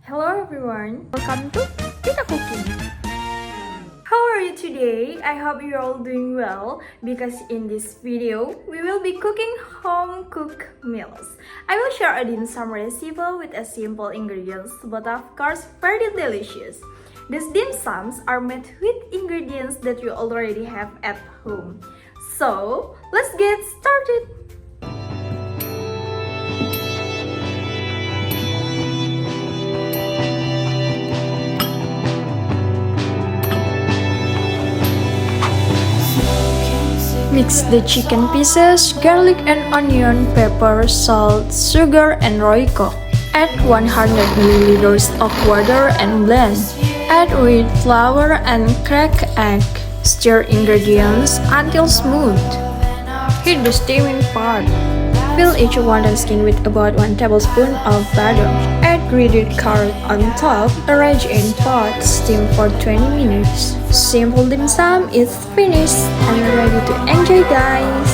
Hello everyone, welcome to TIRTA Cooking. How are you today? I hope you're all doing well because in this video, we will be cooking home-cooked meals. I will share a dim sum recipe with a simple ingredients, but of course very delicious. These dim sums are made with ingredients that you already have at home. So, let's get started! Mix the chicken pieces, garlic and onion, pepper, salt, sugar and Royco. Add 100 ml of water and blend. Add wheat flour and cracked egg. Stir ingredients until smooth. Heat the steaming part. Fill each wonton skin with about 1 tablespoon of butter. Add grated carrot on top. Arrange in pot. Steam for 20 minutes. Simple dim sum is finished and ready to enjoy, guys.